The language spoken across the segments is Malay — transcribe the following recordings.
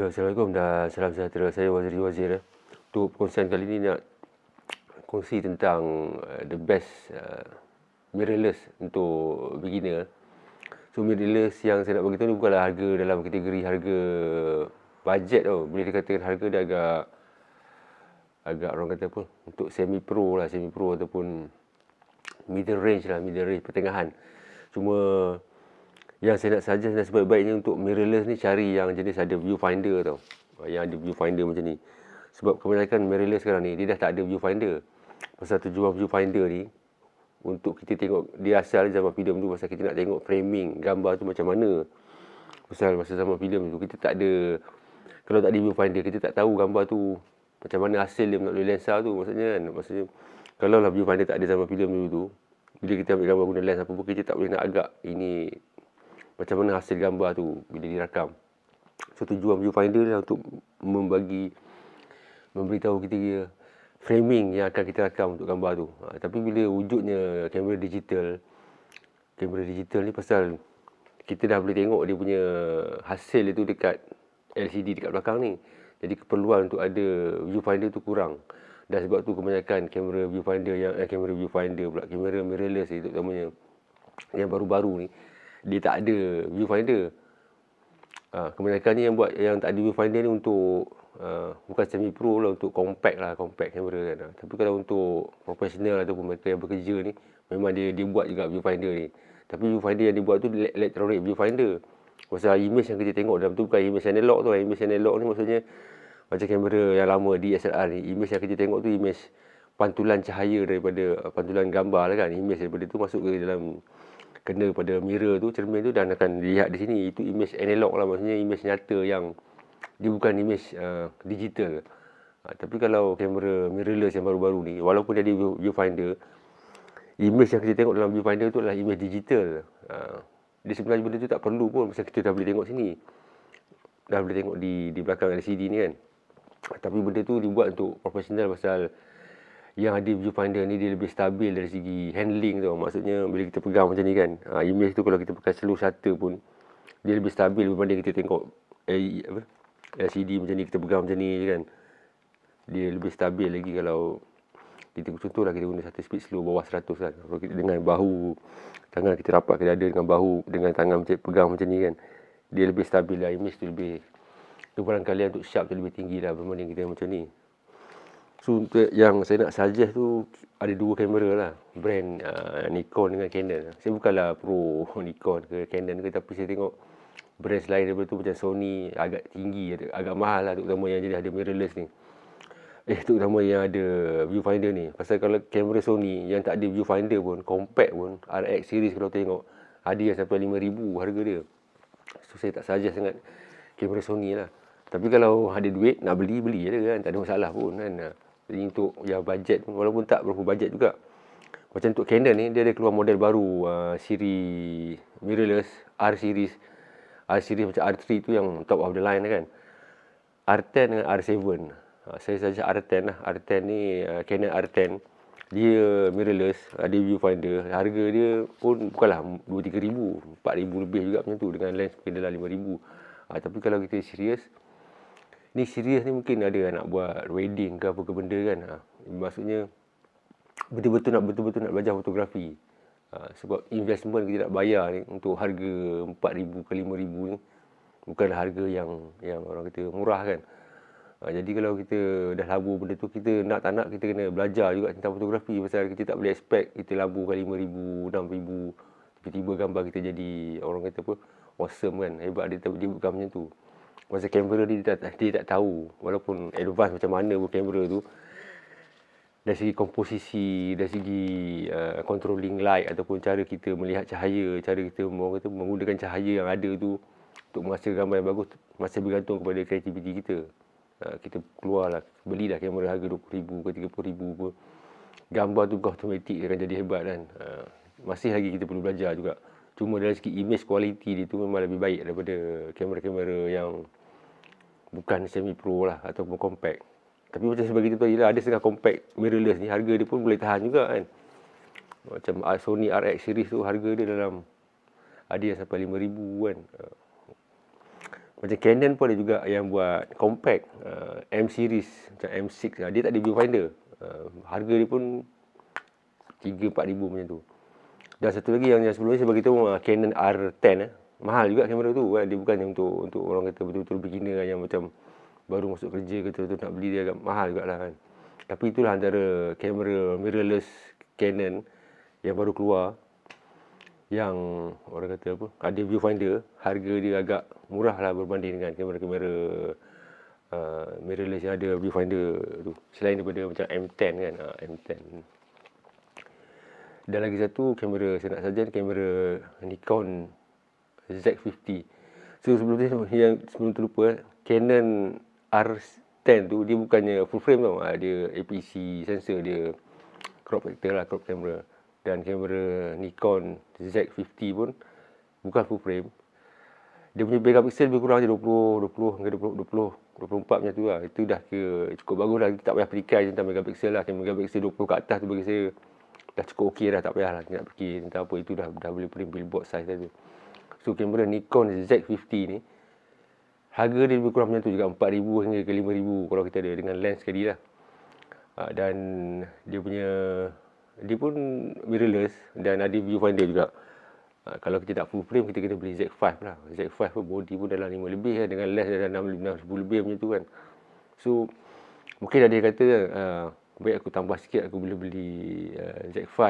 Ya, Assalamualaikum dan salam sejahtera. Saya Waziri Wazir. Untuk perkongsian kali ini nak kongsi tentang the best mirrorless untuk beginner. So mirrorless yang saya nak beritahu ni bukanlah harga dalam kategori harga bajet tau. Boleh dikatakan harga dia agak orang kata apa, untuk semi pro ataupun middle range pertengahan. Cuma yang saya nak suggest dan sebaik-baiknya untuk mirrorless ni cari yang jenis ada viewfinder tau. Yang ada viewfinder macam ni. Sebab kebanyakan mirrorless sekarang ni dia dah tak ada viewfinder. Pasal tujuan viewfinder ni untuk kita tengok, dia asal zaman filem tu pasal kita nak tengok framing gambar tu macam mana. Pasal masa zaman filem tu kita tak ada, kalau tak ada viewfinder kita tak tahu gambar tu macam mana hasil dia melalui lensa tu, maksudnya kan. Maksudnya kalau lah viewfinder tak ada zaman filem dulu tu, bila kita ambil gambar guna lens apa pun kita tak boleh nak agak ini macam mana hasil gambar tu bila dirakam. So tujuan viewfinder ni untuk memberitahu kita framing yang akan kita rakam untuk gambar tu. Tapi bila wujudnya kamera digital ni pasal kita dah boleh tengok dia punya hasil dia tu dekat LCD dekat belakang ni. Jadi keperluan untuk ada viewfinder tu kurang. Dan sebab tu kebanyakan kamera mirrorless ni terutamanya yang baru-baru ni dia tak ada viewfinder. Kebanyakan ni yang tak ada viewfinder ni untuk bukan semi pro lah, untuk compact kamera kan. Tapi kalau untuk profesional ataupun mereka yang bekerja ni memang dia buat juga viewfinder ni. Tapi viewfinder yang dibuat tu electronic viewfinder. Pasal image yang kita tengok dalam tu bukan image analog tu. Image analog ni maksudnya macam kamera yang lama DSLR ni, image yang kita tengok tu image pantulan cahaya daripada pantulan gambar lah kan. Image daripada tu masuk ke dalam, kena pada mirror tu, cermin tu, dan akan dilihat di sini. Itu image analog lah, maksudnya image nyata yang dia bukan image digital. Tapi kalau kamera mirrorless yang baru-baru ni, walaupun dia ada viewfinder, image yang kita tengok dalam viewfinder tu adalah image digital. Dia sebenarnya benda tu tak perlu pun, pasal kita dah boleh tengok sini, dah boleh tengok di belakang LCD ni kan. Tapi benda tu dibuat untuk profesional pasal yang ada viewfinder ni dia lebih stabil dari segi handling tau. Maksudnya bila kita pegang macam ni kan, image tu kalau kita pakai slow shutter pun dia lebih stabil berbanding kita tengok LCD macam ni, kita pegang macam ni je kan. Dia lebih stabil lagi kalau kita, contohlah kita guna shutter speed slow bawah 100 kan. Kalau kita dengan bahu, tangan kita rapat ke dada dengan bahu, dengan tangan pegang macam ni kan, dia lebih stabil lah, image tu lebih, kebalan kalian untuk sharp tu lebih tinggi lah berbanding kita macam ni. So yang saya nak suggest tu ada dua kamera lah, brand Nikon dengan Canon. Saya bukanlah pro Nikon ke Canon ke, tapi saya tengok brand lain daripada tu macam Sony agak tinggi, agak mahal lah, terutama yang jenis ada mirrorless ni. Terutama yang ada viewfinder ni. Pasal kalau kamera Sony yang tak ada viewfinder pun, compact pun, RX series kalau tengok, ada yang sampai 5,000 harga dia. So saya tak suggest sangat kamera Sony lah. Tapi kalau ada duit nak beli je kan, tak ada masalah pun kan. Jadi untuk yang bajet pun, walaupun tak berapa bajet juga. Macam untuk Canon ni, dia ada keluar model baru, siri mirrorless R series macam R3 tu yang top of the line kan. R10 dengan R7. Saya saja R10 lah. R10 ni Canon R10. Dia mirrorless, ada viewfinder. Harga dia pun bukanlah 2-3 ribu, 4 ribu lebih juga macam tu, dengan lens mungkin dalam 5 ribu. Tapi kalau kita serius ni mungkin ada nak buat wedding ke apa ke benda kan. Maksudnya betul-betul nak belajar fotografi. Sebab investment kita nak bayar ni untuk harga 4,000 ke 5,000 ni bukanlah harga yang orang kata murah kan. Jadi kalau kita dah labur benda tu, kita nak tak nak kita kena belajar juga tentang fotografi. Pasal kita tak boleh expect kita laburkan 5,000, 6,000, tiba-tiba gambar kita jadi orang kata apa, awesome kan, hebat. Dia bukan macam tu. Pasal kamera dia tak tahu, walaupun advance macam mana pun kamera tu, dari segi komposisi, dari segi controlling light ataupun cara kita melihat cahaya, cara kita menggunakan cahaya yang ada tu untuk menghasilkan gambar yang bagus, masih bergantung kepada kreativiti kita. Kita belilah kamera harga 20,000 ke 30,000 pun, gambar tu bukan automatik akan jadi hebat kan. Masih lagi kita perlu belajar juga. Cuma dari segi image quality dia tu memang lebih baik daripada kamera-kamera yang bukan semi pro lah ataupun compact. Tapi macam sebagai tu tadi lah, ada setengah compact mirrorless ni harga dia pun boleh tahan juga kan. Macam Sony RX series tu harga dia dalam, ada yang sampai 5,000 kan. Macam Canon pun ada juga yang buat compact, M series macam M6, dia tak ada viewfinder. Harga dia pun 3-4 ribu macam tu. Dan satu lagi yang sebelum ni saya bagi tahu, Canon R10, mahal juga kamera tu kan. Dia bukannya untuk orang kata betul-betul beginner yang macam baru masuk kerja ke tu nak beli, dia agak mahal jugalah kan. Tapi itulah antara kamera mirrorless Canon yang baru keluar, yang orang kata apa, ada viewfinder, harga dia agak murah lah berbanding dengan kamera-kamera mirrorless yang ada viewfinder tu, selain daripada macam M10 kan. M10. Dan lagi satu kamera saya nak saja, kamera Nikon Z50. So sebelum terlupa, Canon R10 tu dia bukannya full frame tau. Dia APC sensor, dia crop factor lah, crop camera. Dan kamera Nikon Z50 pun bukan full frame. Dia punya megapixel lebih kurang je 20 hingga 24 macam tu lah. Itu dah cukup bagus lah. Tak payah perikai tentang megapixel lah. Megapixel 20 ke atas tu bagi saya dah cukup okey dah. Tak payah lah nak fikir tentang apa. Itu dah boleh print billboard size dah tu. So kamera Nikon Z50 ni, harga dia lebih kurang macam tu juga, 4,000 hingga ke 5,000 kalau kita ada dengan lens sekali lah. Dan dia pun mirrorless dan ada viewfinder juga. Kalau kita tak full frame, kita kena beli Z5 lah. Z5 pun body pun dalam 5 lebih lah, dengan lens dalam 6,000 lebih macam tu kan. So mungkin ada yang kata baik aku tambah sikit, aku boleh beli Z5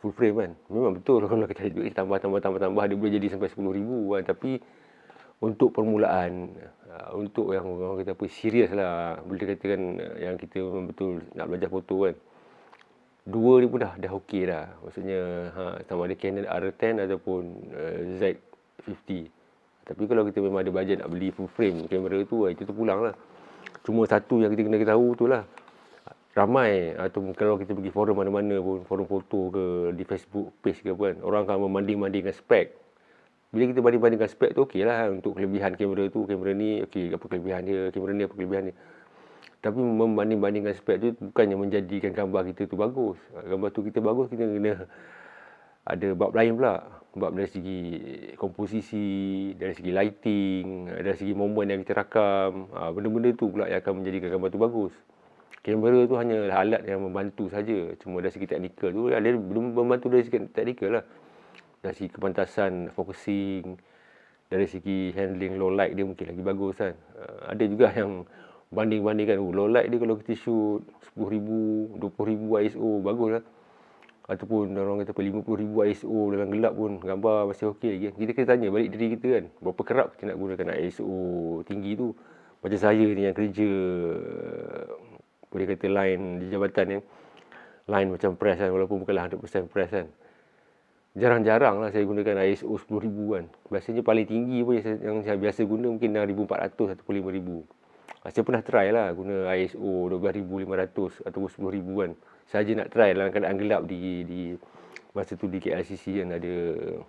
full frame kan. Memang betul kalau kita duit tambah dia boleh jadi sampai 10,000 kan. Tapi untuk permulaan, untuk yang orang kata apa, serius lah, boleh dikatakan yang kita memang betul nak belajar foto kan, dua ni pun dah okey dah. Maksudnya sama ada Canon R10 ataupun Z50. Tapi kalau kita memang ada bajet nak beli full frame kamera tu, itu terpulang lah. Cuma satu yang kita kena tahu tu lah, ramai atau kalau kita pergi forum mana-mana pun, forum foto ke di Facebook page ke apa kan, orang akan membanding-bandingkan spek. Bila kita banding-bandingkan spek tu, okey lah untuk kelebihan kamera tu, kamera ni okey, apa kelebihan dia, kamera ni apa kelebihan dia. Tapi membanding-bandingkan spek tu bukannya menjadikan gambar kita tu bagus. Gambar tu kita bagus, kita kena ada bab lain pula. Bab dari segi komposisi, dari segi lighting, dari segi momen yang kita rakam. Benda-benda tu pula yang akan menjadikan gambar tu bagus. Kamera tu hanya alat yang membantu saja. Cuma dari segi teknikal tu, dia belum membantu dari segi teknikal lah. Dari segi kepantasan, focusing, dari segi handling low light dia mungkin lagi bagus kan. Ada juga yang banding-bandingkan, low light dia kalau kita shoot 10,000, 20,000 ISO, bagus lah. Ataupun orang kata 50,000 ISO dalam gelap pun gambar masih okey lagi. Kita kena tanya balik diri kita kan, berapa kerap kita nak gunakan ISO tinggi tu. Macam saya ni yang kerja, boleh kata line di jabatan ni, line macam press kan, walaupun bukanlah 100% press kan. Jarang-jarang lah saya gunakan ISO 10,000 kan. Biasanya paling tinggi pun yang saya biasa guna mungkin 6,400 ataupun 5,000. Saya pernah try lah guna ISO 12,500 ataupun 10,000 kan. Saja nak try dalam keadaan gelap di masa tu di KLCC kan, ada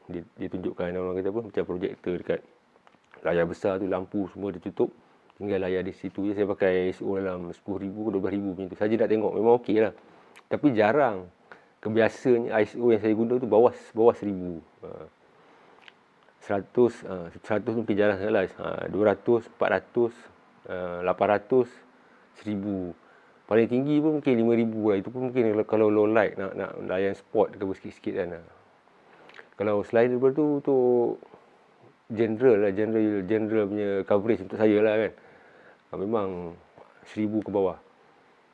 dia tunjukkan orang kata apa, macam projektor dekat layar besar tu, lampu semua dia tutup, tinggal layar di situ je. Saya pakai ISO dalam 10,000 ke 12,000 macam tu. Saja nak tengok, memang okey lah. Tapi jarang. Kebiasaannya ISO yang saya guna tu bawah 1,000. 100 mungkin jarang sangat lah. 200, 400, 800, 1,000. Paling tinggi pun mungkin 5,000 lah. Itu pun mungkin kalau low light, nak layan spot ke sikit-sikit kan. Kalau selain daripada tu, untuk general punya coverage untuk saya lah kan, memang 1,000 ke bawah.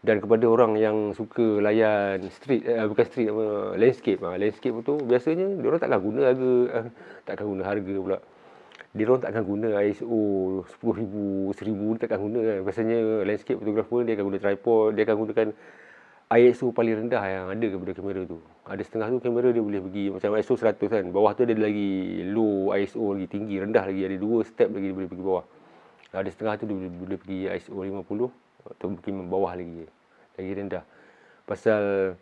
Dan kepada orang yang suka layan street, bukan street, landscape tu, biasanya diorang takkan guna harga pula. Diorang takkan guna ISO 10,000, 1,000 takkan guna kan. Biasanya landscape photographer dia akan guna tripod, dia akan gunakan ISO paling rendah yang ada kepada kamera tu. Ada setengah tu kamera dia boleh pergi macam ISO 100 kan, bawah tu ada lagi low ISO, lagi tinggi, rendah lagi, ada 2 step lagi dia boleh pergi bawah. Ada setengah tu dia boleh pergi ISO 50 atau mungkin bawah lagi rendah. Pasal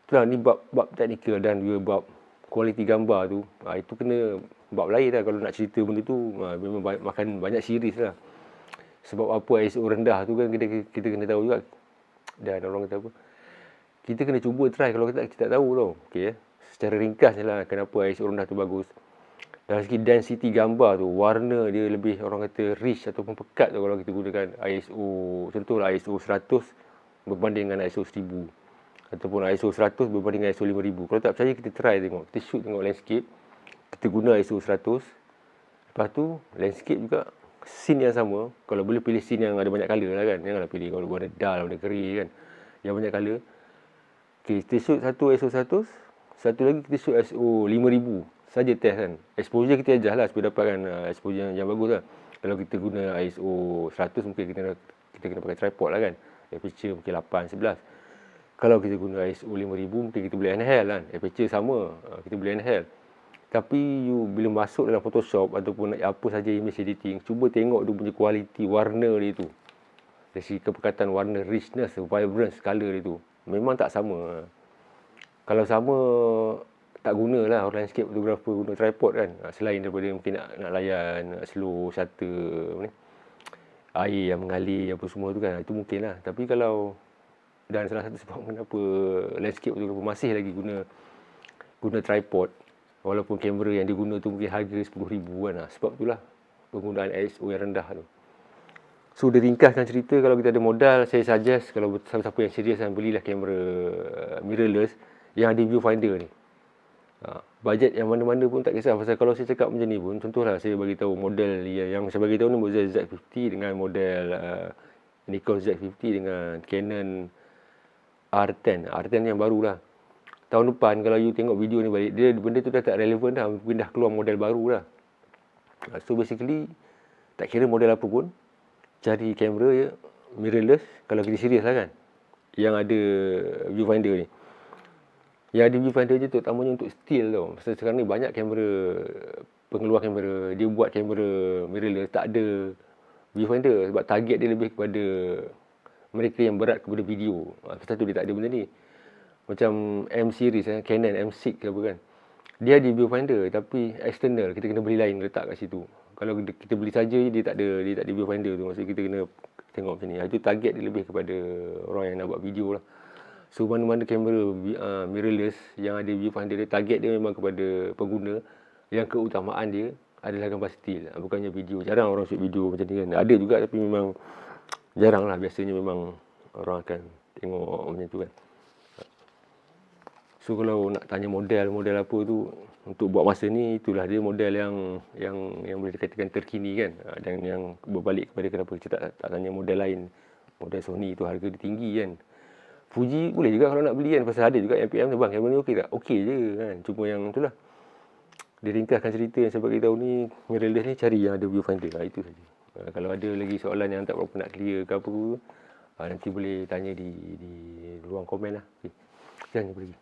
itulah, ni bab teknikal dan juga bab kualiti gambar tu. Itu kena bab lain lah kalau nak cerita benda tu. Memang makan banyak series lah. Sebab apa ISO rendah tu kan kita kena tahu juga. Dan orang kata apa, kita kena cuba try kalau kita tak tahu tau. Okey, secara ringkas je lah kenapa ISO rendah tu bagus. Dari segi density gambar tu, warna dia lebih orang kata rich ataupun pekat tu kalau kita gunakan ISO, contohlah ISO 100 berbanding dengan ISO 1000 ataupun ISO 100 berbanding dengan ISO 5000. Kalau tak percaya kita try tengok, kita shoot tengok landscape, kita guna ISO 100, lepas tu landscape juga scene yang sama, kalau boleh pilih scene yang ada banyak colour lah kan, janganlah pilih kalau warna dull, warna grey kan, yang banyak colour. Okay, kita shoot satu ISO 100, satu lagi kita shoot ISO 5000 saja test kan. Exposure kita ajar lah supaya dapatkan exposure yang bagus lah. Kalau kita guna ISO 100 mungkin kita kena pakai tripod lah kan. Aperture mungkin 8, 11. Kalau kita guna ISO 5000 mungkin kita boleh enhance kan. Aperture sama, kita boleh enhance. Tapi you bila masuk dalam Photoshop ataupun apa saja image editing, cuba tengok dia punya kualiti warna dia tu. Dari segi kepekatan warna, richness, vibrance, colour dia tu. Memang tak sama. Kalau sama, tak gunalah orang landscape photographer guna tripod kan. Selain daripada mungkin nak layan slow shutter ni, air yang mengalir apa semua tu kan, itu mungkin lah. Tapi kalau, dan salah satu sebab kenapa landscape photographer masih lagi guna tripod, walaupun kamera yang diguna tu mungkin harga RM10,000 kan. Sebab itulah penggunaan ISO yang rendah tu. So, dia ringkaskan cerita, kalau kita ada modal, saya suggest kalau siapa-siapa yang serius kan, belilah kamera mirrorless yang ada viewfinder ni. Bajet yang mana-mana pun tak kisah. Pasal kalau saya cakap macam ni pun, contohlah saya bagi tahu model yang saya bagi tahu ni model Z50 dengan model Nikon Z50 dengan Canon R10. R10 yang barulah. Tahun depan kalau you tengok video ni balik, benda tu dah tak relevan dah, mungkin dah keluar model baru dah. So basically, tak kira model apa pun, cari kamera ya, mirrorless kalau kita serius lah kan, yang ada viewfinder ni. Yang ada viewfinder je terutamanya untuk still tau. Pasal sekarang ni banyak kamera, pengeluar kamera, dia buat kamera mirrorless tak ada viewfinder sebab target dia lebih kepada mereka yang berat kepada video. Pasal tu dia tak ada benda ni. Macam M series, Canon M6 ke apa kan, dia ada viewfinder tapi external, kita kena beli lain letak kat situ. Kalau kita beli saja dia tak ada viewfinder tu. Maksudnya kita kena tengok macam ni. Itu target dia lebih kepada orang yang nak buat video lah. So mana-mana kamera mirrorless yang ada viewfinder dia, target dia memang kepada pengguna yang keutamaan dia adalah gambar still, bukannya video. Jarang orang shoot video macam ni kan. Ada juga tapi memang jarang lah. Biasanya memang orang akan tengok macam tu kan. So kalau nak tanya model apa tu untuk buat masa ni, itulah dia model yang boleh dikatakan terkini kan. Dan yang berbalik kepada kenapa kita tak tanya model lain. Model Sony tu harga dia tinggi kan. Fuji boleh juga kalau nak beli kan, pasal ada juga MPM tu, bang kamera ni okey tak? Okey je kan. Cuma yang itulah, dia ringkaskan cerita yang saya bagi tahu ni, mirrorless ni cari yang ada viewfinder. Itu saja. Kalau ada lagi soalan yang tak berapa nak clear ke apa, nanti boleh tanya di ruang komen lah. Okay. Jangan jumpa lagi.